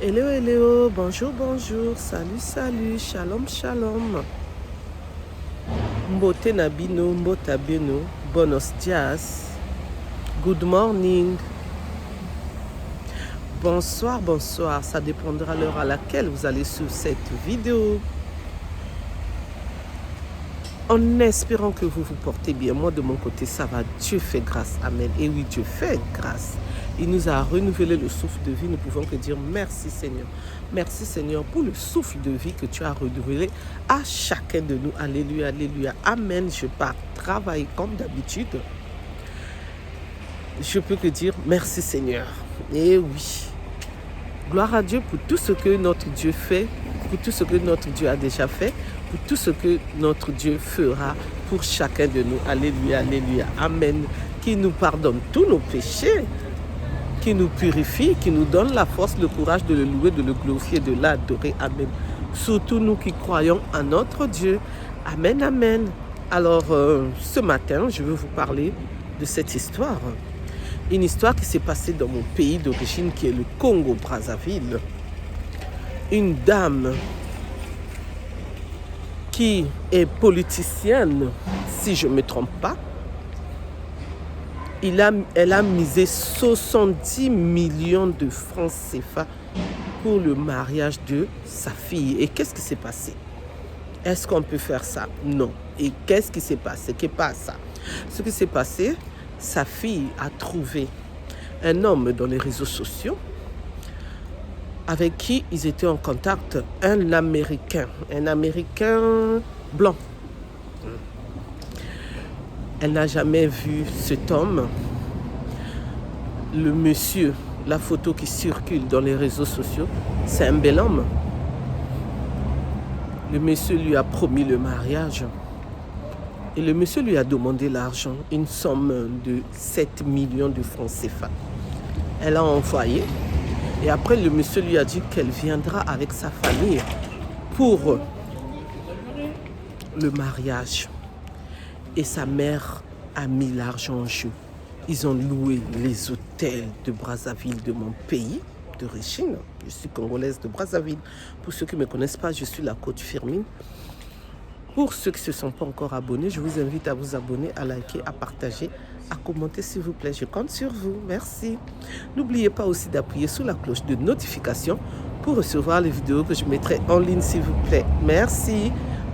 Hello, hello, bonjour, bonjour, salut, salut, shalom, shalom. Mbote nabino, mbota beno, buenos dias, good morning, bonsoir, bonsoir, ça dépendra de l'heure à laquelle vous allez sur cette vidéo. En espérant que vous vous portez bien, moi de mon côté ça va, Dieu fait grâce, amen. Et oui, Dieu fait grâce. Il nous a renouvelé le souffle de vie, nous pouvons que dire merci Seigneur. Merci Seigneur pour le souffle de vie que tu as renouvelé à chacun de nous. Alléluia, alléluia, amen. Je pars travailler comme d'habitude. Je peux que dire merci Seigneur. Et oui, gloire à Dieu pour tout ce que notre Dieu fait, pour tout ce que notre Dieu a déjà fait, pour tout ce que notre Dieu fera pour chacun de nous. Alléluia, alléluia, amen. Qui nous pardonne tous nos péchés, qui nous purifie, qui nous donne la force, le courage de le louer, de le glorifier, de l'adorer. Amen. Surtout nous qui croyons en notre Dieu. Amen, amen. Alors, ce matin, je veux vous parler de cette histoire. Une histoire qui s'est passée dans mon pays d'origine, qui est le Congo-Brazzaville. Une dame qui est politicienne, si je ne me trompe pas, elle a misé 70 millions de francs CFA pour le mariage de sa fille. Et qu'est-ce qui s'est passé? Est-ce qu'on peut faire ça? Non. Et qu'est-ce qui s'est passé? Qu'est-ce pas ça? Ce qui s'est passé, sa fille a trouvé un homme dans les réseaux sociaux avec qui ils étaient en contact, un Américain blanc. Elle n'a jamais vu cet homme. Le monsieur, la photo qui circule dans les réseaux sociaux, c'est un bel homme. Le monsieur lui a promis le mariage. Et le monsieur lui a demandé l'argent, une somme de 7 millions de francs CFA. Elle a envoyé. Et après, le monsieur lui a dit qu'elle viendra avec sa famille pour le mariage. Et sa mère a mis l'argent en jeu. Ils ont loué les hôtels de Brazzaville, de mon pays d'origine. Je suis congolaise de Brazzaville. Pour ceux qui ne me connaissent pas, je suis la coach Firmine. Pour ceux qui ne se sont pas encore abonnés, je vous invite à vous abonner, à liker, à partager, à commenter s'il vous plaît. Je compte sur vous. Merci. N'oubliez pas aussi d'appuyer sur la cloche de notification pour recevoir les vidéos que je mettrai en ligne s'il vous plaît. Merci.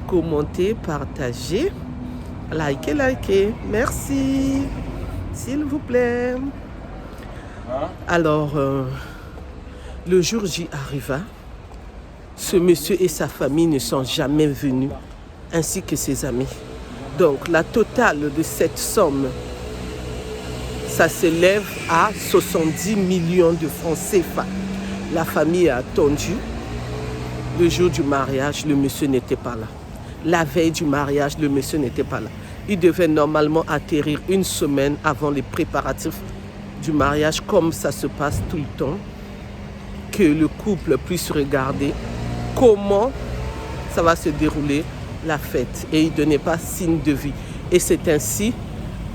Commentez, partagez, likez. Merci. S'il vous plaît. Alors, le jour J arriva. Ce monsieur et sa famille ne sont jamais venus, ainsi que ses amis. Donc, la totale de cette somme, ça s'élève à 70 millions de francs CFA. La famille a attendu. Le jour du mariage, le monsieur n'était pas là. La veille du mariage, le monsieur n'était pas là. Il devait normalement atterrir une semaine avant les préparatifs du mariage, comme ça se passe tout le temps, que le couple puisse regarder comment ça va se dérouler la fête. Et il ne donnait pas signe de vie. Et c'est ainsi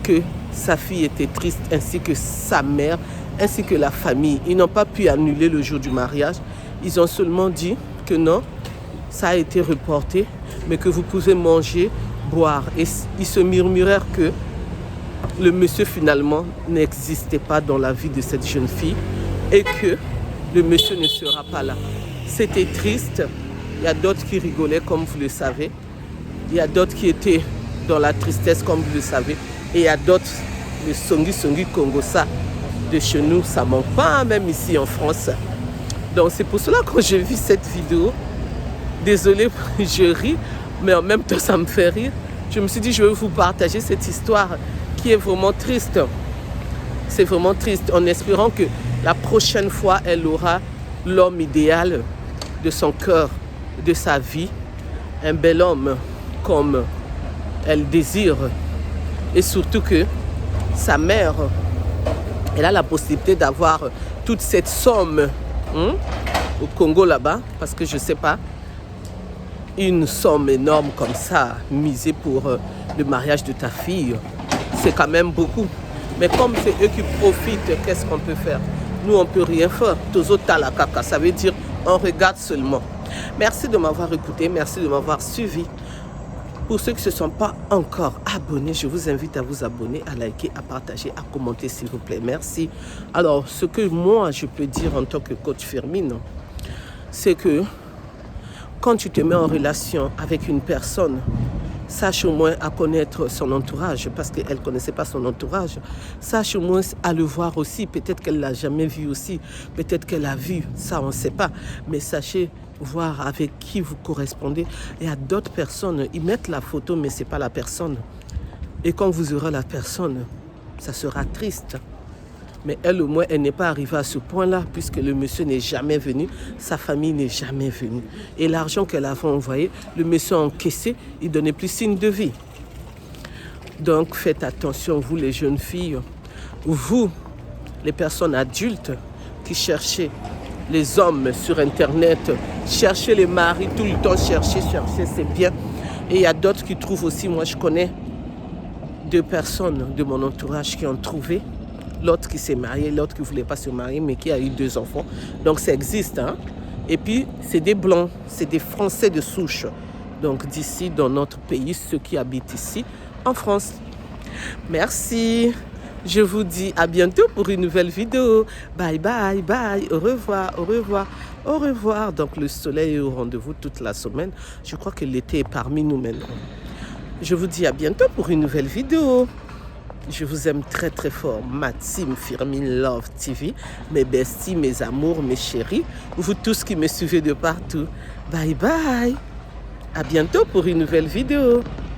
que sa fille était triste, ainsi que sa mère, ainsi que la famille. Ils n'ont pas pu annuler le jour du mariage. Ils ont seulement dit que non, ça a été reporté, mais que vous pouvez manger, boire. Et ils se murmurèrent que le monsieur finalement n'existait pas dans la vie de cette jeune fille et que le monsieur ne sera pas là. C'était triste. Il y a d'autres qui rigolaient, comme vous le savez. Il y a d'autres qui étaient dans la tristesse, comme vous le savez. Et il y a d'autres, le Songi Congosa de chez nous, ça ne manque pas, même ici en France. Donc c'est pour cela que quand j'ai vu cette vidéo, désolée, je ris, mais en même temps ça me fait rire. Je me suis dit, je vais vous partager cette histoire qui est vraiment triste. C'est vraiment triste, en espérant que la prochaine fois, elle aura l'homme idéal de son cœur, de sa vie. Un bel homme comme elle désire. Et surtout que sa mère, elle a la possibilité d'avoir toute cette somme au Congo là-bas, parce que je ne sais pas, une somme énorme comme ça, misée pour le mariage de ta fille, c'est quand même beaucoup. Mais comme c'est eux qui profitent, qu'est-ce qu'on peut faire? Nous, on ne peut rien faire. Tozo talakaka, ça veut dire on regarde seulement. Merci de m'avoir écouté, merci de m'avoir suivi. Pour ceux qui ne se sont pas encore abonnés, je vous invite à vous abonner, à liker, à partager, à commenter s'il vous plaît. Merci. Alors, ce que moi, je peux dire en tant que coach Firmine, c'est que quand tu te mets en relation avec une personne, sache au moins à connaître son entourage, parce qu'elle ne connaissait pas son entourage. Sache au moins à le voir aussi. Peut-être qu'elle ne l'a jamais vu aussi. Peut-être qu'elle a vu. Ça, on ne sait pas. Mais sachez voir avec qui vous correspondez. Et à d'autres personnes, ils mettent la photo, mais ce n'est pas la personne. Et quand vous aurez la personne, ça sera triste. Mais elle, au moins, elle n'est pas arrivée à ce point-là, puisque le monsieur n'est jamais venu, sa famille n'est jamais venue. Et l'argent qu'elle avait envoyé, le monsieur a encaissé, il ne donnait plus signe de vie. Donc, faites attention, vous les jeunes filles, vous, les personnes adultes qui cherchez les hommes sur Internet, cherchez les maris tout le temps, cherchez, c'est bien. Et il y a d'autres qui trouvent aussi, moi je connais 2 personnes de mon entourage qui ont trouvé. L'autre qui s'est marié, l'autre qui ne voulait pas se marier, mais qui a eu 2 enfants. Donc ça existe. Hein? Et puis, c'est des Blancs, c'est des Français de souche. Donc d'ici, dans notre pays, ceux qui habitent ici, en France. Merci. Je vous dis à bientôt pour une nouvelle vidéo. Bye, bye, bye. Au revoir, au revoir, au revoir. Donc le soleil est au rendez-vous toute la semaine. Je crois que l'été est parmi nous maintenant. Je vous dis à bientôt pour une nouvelle vidéo. Je vous aime très très fort, ma team Firmine Love TV, mes besties, mes amours, mes chéris, vous tous qui me suivez de partout. Bye bye, à bientôt pour une nouvelle vidéo.